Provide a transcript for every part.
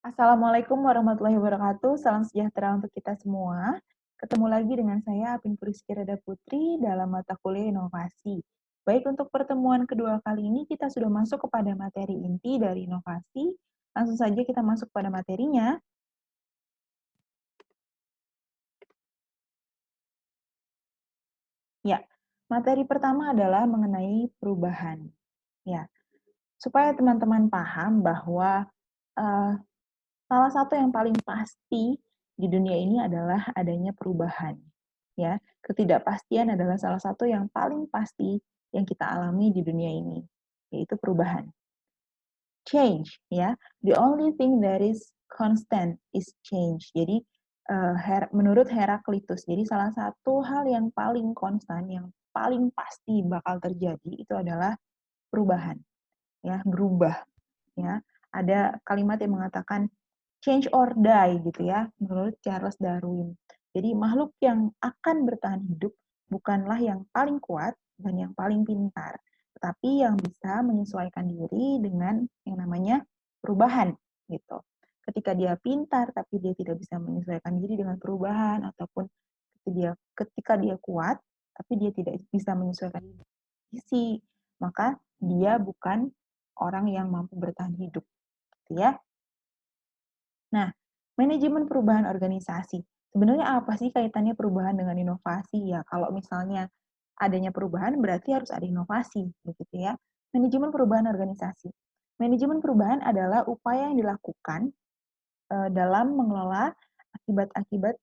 Assalamualaikum warahmatullahi wabarakatuh. Salam sejahtera untuk kita semua. Ketemu lagi dengan saya, Apin Puriski Rada Putri, dalam mata kuliah inovasi. Baik, untuk pertemuan kedua kali ini kita sudah masuk kepada materi inti dari inovasi. Langsung saja kita masuk pada materinya. Ya, materi pertama adalah mengenai perubahan. Ya, supaya teman-teman paham bahwa eh, salah satu yang paling pasti di dunia ini adalah adanya perubahan. Ya, ketidakpastian adalah salah satu yang paling pasti yang kita alami di dunia ini, yaitu perubahan. Change, ya. The only thing that is constant is change. Jadi menurut Heraklitus, jadi salah satu hal yang paling konstan, yang paling pasti bakal terjadi itu adalah perubahan, ya, berubah, ya. Ada kalimat yang mengatakan change or die gitu ya, menurut Charles Darwin. Jadi makhluk yang akan bertahan hidup bukanlah yang paling kuat dan yang paling pintar, tetapi yang bisa menyesuaikan diri dengan yang namanya perubahan gitu. Ketika dia pintar tapi dia tidak bisa menyesuaikan diri dengan perubahan, ataupun ketika dia kuat tapi dia tidak bisa menyesuaikan diri, maka dia bukan orang yang mampu bertahan hidup gitu ya. Nah, manajemen perubahan organisasi. Sebenarnya apa sih kaitannya perubahan dengan inovasi ya? Kalau misalnya adanya perubahan berarti harus ada inovasi, begitu ya. Manajemen perubahan organisasi. Manajemen perubahan adalah upaya yang dilakukan dalam mengelola akibat-akibat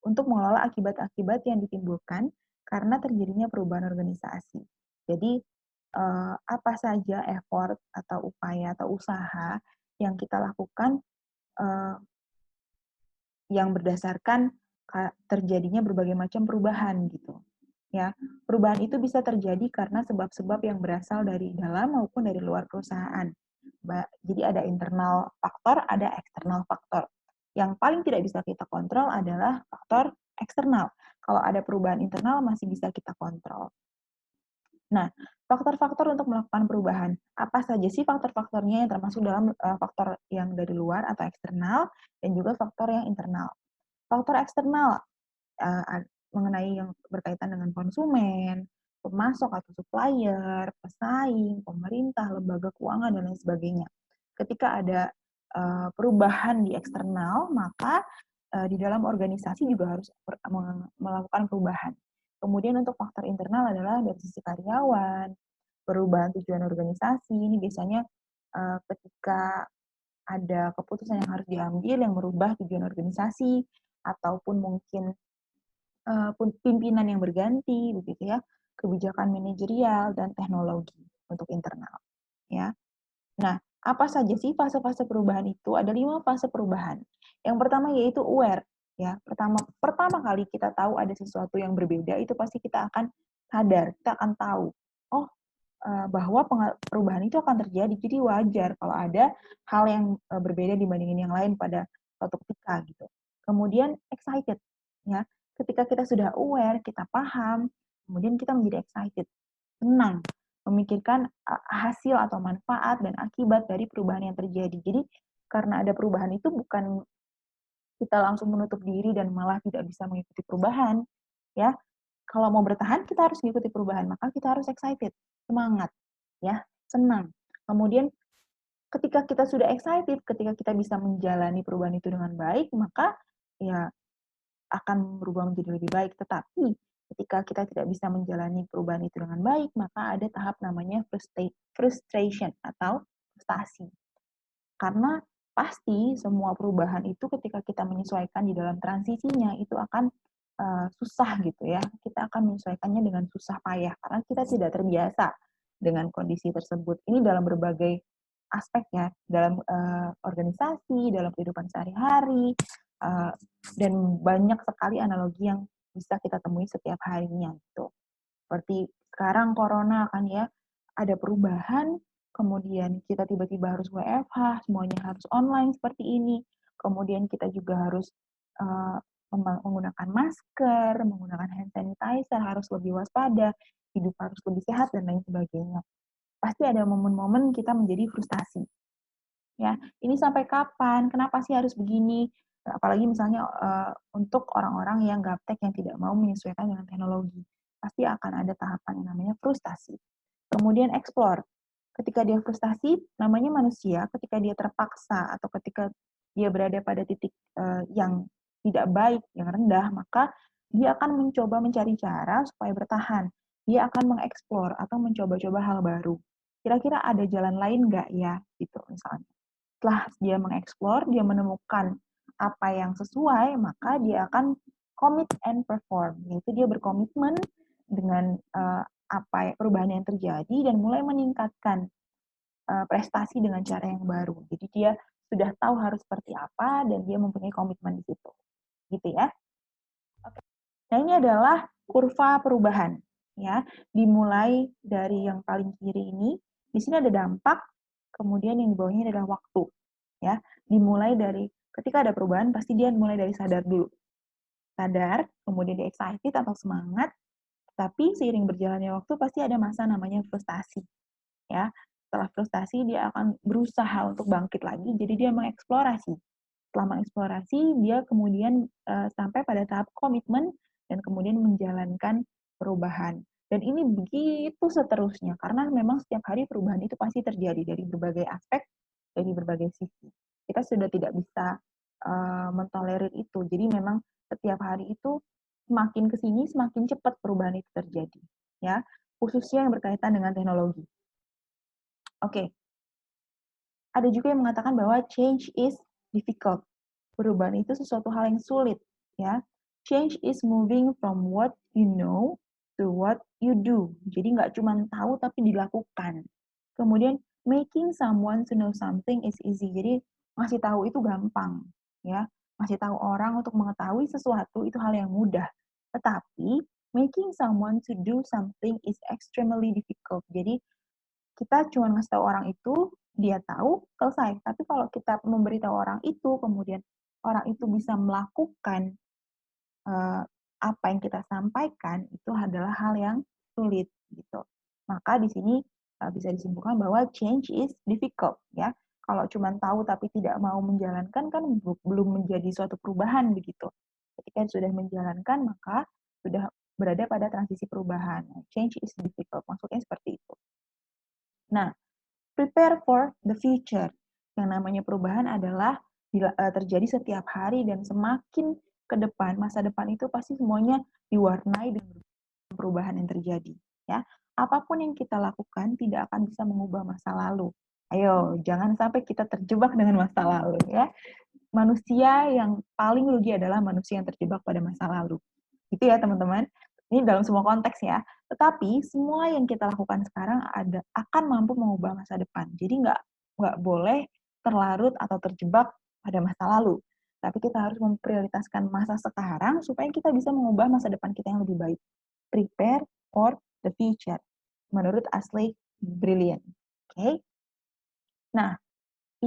untuk mengelola akibat-akibat yang ditimbulkan karena terjadinya perubahan organisasi. Jadi apa saja effort atau upaya atau usaha yang kita lakukan eh, yang berdasarkan terjadinya berbagai macam perubahan gitu. Ya, perubahan itu bisa terjadi karena sebab-sebab yang berasal dari dalam maupun dari luar perusahaan. Jadi ada internal faktor, ada eksternal faktor. Yang paling tidak bisa kita kontrol adalah faktor eksternal. Kalau ada perubahan internal masih bisa kita kontrol. Nah, faktor-faktor untuk melakukan perubahan. Apa saja sih faktor-faktornya yang termasuk dalam faktor yang dari luar atau eksternal dan juga faktor yang internal. Faktor eksternal mengenai yang berkaitan dengan konsumen, pemasok atau supplier, pesaing, pemerintah, lembaga keuangan, dan lain sebagainya. Ketika ada perubahan di eksternal, maka di dalam organisasi juga harus melakukan perubahan. Kemudian untuk faktor internal adalah dari sisi karyawan, perubahan tujuan organisasi. Ini biasanya ketika ada keputusan yang harus diambil yang merubah tujuan organisasi, ataupun mungkin pimpinan yang berganti, begitu ya, kebijakan manajerial dan teknologi untuk internal, ya. Nah, apa saja sih fase-fase perubahan itu? Ada 5 fase perubahan. Yang pertama yaitu aware, ya. Pertama kali kita tahu ada sesuatu yang berbeda, itu pasti kita akan sadar, kita akan tahu, oh, bahwa perubahan itu akan terjadi. Jadi wajar kalau ada hal yang berbeda dibandingin yang lain pada suatu ketika gitu. Kemudian excited, ya. Ketika kita sudah aware, kita paham, kemudian kita menjadi excited, senang, memikirkan hasil atau manfaat dan akibat dari perubahan yang terjadi. Jadi karena ada perubahan itu bukan kita langsung menutup diri dan malah tidak bisa mengikuti perubahan, ya. Kalau mau bertahan kita harus mengikuti perubahan, maka kita harus excited, semangat, ya, senang. Kemudian ketika kita sudah excited, ketika kita bisa menjalani perubahan itu dengan baik, maka ya akan berubah menjadi lebih baik. Tetapi ketika kita tidak bisa menjalani perubahan itu dengan baik, maka ada tahap namanya frustration atau frustasi. Karena pasti semua perubahan itu ketika kita menyesuaikan di dalam transisinya itu akan susah gitu ya. Kita akan menyesuaikannya dengan susah payah karena kita tidak terbiasa dengan kondisi tersebut. Ini dalam berbagai aspek ya, dalam organisasi, dalam kehidupan sehari-hari, dan banyak sekali analogi yang bisa kita temui setiap harinya gitu. Seperti sekarang corona kan ya, ada perubahan, kemudian kita tiba-tiba harus WFH, semuanya harus online seperti ini. Kemudian kita juga harus uh, menggunakan masker, menggunakan hand sanitizer, harus lebih waspada, hidup harus lebih sehat, dan lain sebagainya. Pasti ada momen-momen kita menjadi frustasi. ya. Ini sampai kapan? Kenapa sih harus begini? Apalagi misalnya untuk orang-orang yang gaptek yang tidak mau menyesuaikan dengan teknologi, pasti akan ada tahapan yang namanya frustasi. Kemudian explore. Ketika dia frustasi, namanya manusia, ketika dia terpaksa atau ketika dia berada pada titik yang tidak baik, yang rendah, maka dia akan mencoba mencari cara supaya bertahan. Dia akan mengeksplor atau mencoba-coba hal baru. Kira-kira ada jalan lain nggak ya? Gitu misalnya. Setelah dia mengeksplor, dia menemukan apa yang sesuai, maka dia akan commit and perform. Yaitu dia berkomitmen dengan perubahan yang terjadi dan mulai meningkatkan prestasi dengan cara yang baru. Jadi dia sudah tahu harus seperti apa dan dia mempunyai komitmen di situ. Gitu ya. Oke. Nah, ini adalah kurva perubahan ya. Dimulai dari yang paling kiri ini, di sini ada dampak, kemudian yang di bawahnya adalah waktu ya. Dimulai dari ketika ada perubahan pasti dia mulai dari sadar dulu. Sadar, kemudian dia excited atau semangat, tapi seiring berjalannya waktu pasti ada masa namanya frustasi ya. Setelah frustasi dia akan berusaha untuk bangkit lagi, jadi dia mengeksplorasi. Setelah mengeksplorasi, dia kemudian sampai pada tahap komitmen dan kemudian menjalankan perubahan. Dan ini begitu seterusnya, karena memang setiap hari perubahan itu pasti terjadi dari berbagai aspek, dari berbagai sisi. Kita sudah tidak bisa mentolerir itu. Jadi memang setiap hari itu semakin ke sini, semakin cepat perubahan itu terjadi. Ya, khususnya yang berkaitan dengan teknologi. Oke, ada juga yang mengatakan bahwa change is difficult. Perubahan itu sesuatu hal yang sulit, ya. Change is moving from what you know to what you do. Jadi nggak cuma tahu tapi dilakukan. Kemudian making someone to know something is easy. Jadi ngasih tahu itu gampang, ya. Ngasih tahu orang untuk mengetahui sesuatu itu hal yang mudah. Tetapi making someone to do something is extremely difficult. Jadi kita cuma ngasih tahu orang itu, dia tahu, selesai. Tapi kalau kita memberitahu orang itu, kemudian orang itu bisa melakukan apa yang kita sampaikan, itu adalah hal yang sulit gitu. Maka di sini bisa disimpulkan bahwa change is difficult ya. Kalau cuma tahu tapi tidak mau menjalankan kan belum menjadi suatu perubahan begitu. Ketika sudah menjalankan maka sudah berada pada transisi perubahan. Change is difficult, maksudnya seperti itu. Nah, prepare for the future. Yang namanya perubahan adalah terjadi setiap hari dan semakin ke depan, masa depan itu pasti semuanya diwarnai dengan perubahan yang terjadi. Ya, apapun yang kita lakukan tidak akan bisa mengubah masa lalu. Ayo, jangan sampai kita terjebak dengan masa lalu ya. Manusia yang paling rugi adalah manusia yang terjebak pada masa lalu. Gitu ya teman-teman. Ini dalam semua konteks ya. Tetapi semua yang kita lakukan sekarang akan mampu mengubah masa depan. Jadi nggak boleh terlarut atau terjebak pada masa lalu. Tapi kita harus memprioritaskan masa sekarang supaya kita bisa mengubah masa depan kita yang lebih baik. Prepare for the future. Menurut Ashley Brilliant. Oke. Okay? Nah,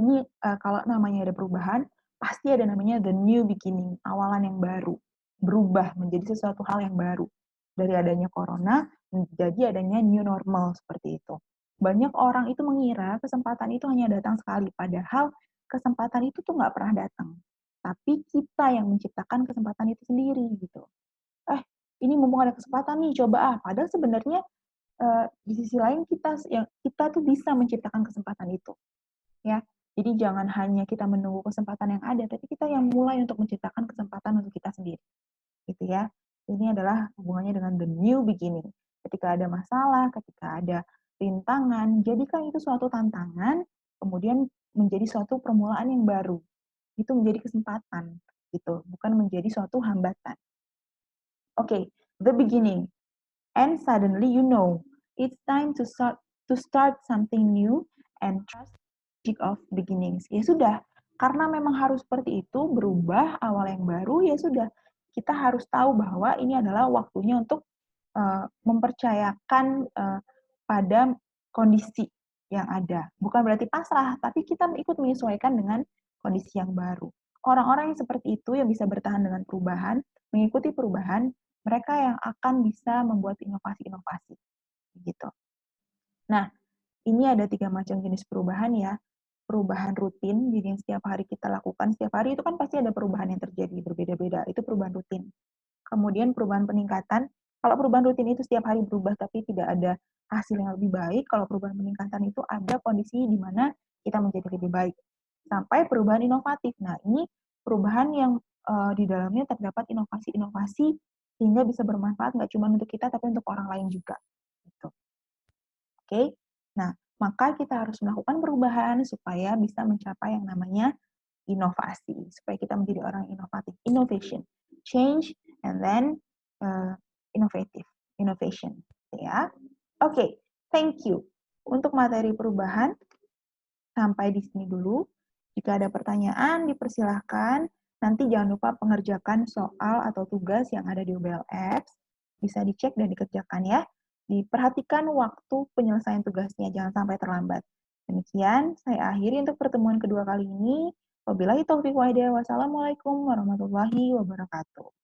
ini kalau namanya ada perubahan, pasti ada namanya the new beginning, awalan yang baru. Berubah menjadi sesuatu hal yang baru. Dari adanya corona, menjadi adanya new normal seperti itu. Banyak orang itu mengira kesempatan itu hanya datang sekali, padahal kesempatan itu tuh nggak pernah datang. Tapi kita yang menciptakan kesempatan itu sendiri gitu. Ini mumpung ada kesempatan nih, coba Padahal sebenarnya di sisi lain kita tuh bisa menciptakan kesempatan itu ya. Jadi jangan hanya kita menunggu kesempatan yang ada, tapi kita yang mulai untuk menciptakan kesempatan untuk kita sendiri. Gitu ya. Ini adalah hubungannya dengan the new beginning. Ketika ada masalah, ketika ada rintangan, jadikan itu suatu tantangan, kemudian menjadi suatu permulaan yang baru. Itu menjadi kesempatan, gitu, bukan menjadi suatu hambatan. Oke, the beginning. And suddenly you know, it's time to start something new and trust magic of beginnings. Ya sudah, karena memang harus seperti itu, berubah awal yang baru, ya sudah. Kita harus tahu bahwa ini adalah waktunya untuk mempercayakan pada kondisi yang ada. Bukan berarti pasrah, tapi kita ikut menyesuaikan dengan kondisi yang baru. Orang-orang yang seperti itu yang bisa bertahan dengan perubahan, mengikuti perubahan, mereka yang akan bisa membuat inovasi-inovasi gitu. Nah, ini ada 3 macam jenis perubahan ya. perubahan rutin, jadi yang setiap hari kita lakukan, setiap hari itu kan pasti ada perubahan yang terjadi berbeda-beda, itu perubahan rutin. Kemudian perubahan peningkatan, kalau perubahan rutin itu setiap hari berubah tapi tidak ada hasil yang lebih baik, kalau perubahan peningkatan itu ada kondisi di mana kita menjadi lebih baik. Sampai perubahan inovatif. Nah, ini perubahan yang di dalamnya terdapat inovasi-inovasi sehingga bisa bermanfaat nggak cuma untuk kita tapi untuk orang lain juga. Gitu. Oke. Nah, maka kita harus melakukan perubahan supaya bisa mencapai yang namanya inovasi, supaya kita menjadi orang inovatif. Innovation, change, and then innovation, ya. Oke, thank you. Untuk materi perubahan, sampai di sini dulu. Jika ada pertanyaan, dipersilahkan. Nanti jangan lupa pengerjakan soal atau tugas yang ada di UBL Apps. Bisa dicek dan dikerjakan ya. Diperhatikan waktu penyelesaian tugasnya, jangan sampai terlambat. Demikian, saya akhiri untuk pertemuan kedua kali ini. Wabillahi taufiq wa hidayah. Wassalamualaikum warahmatullahi wabarakatuh.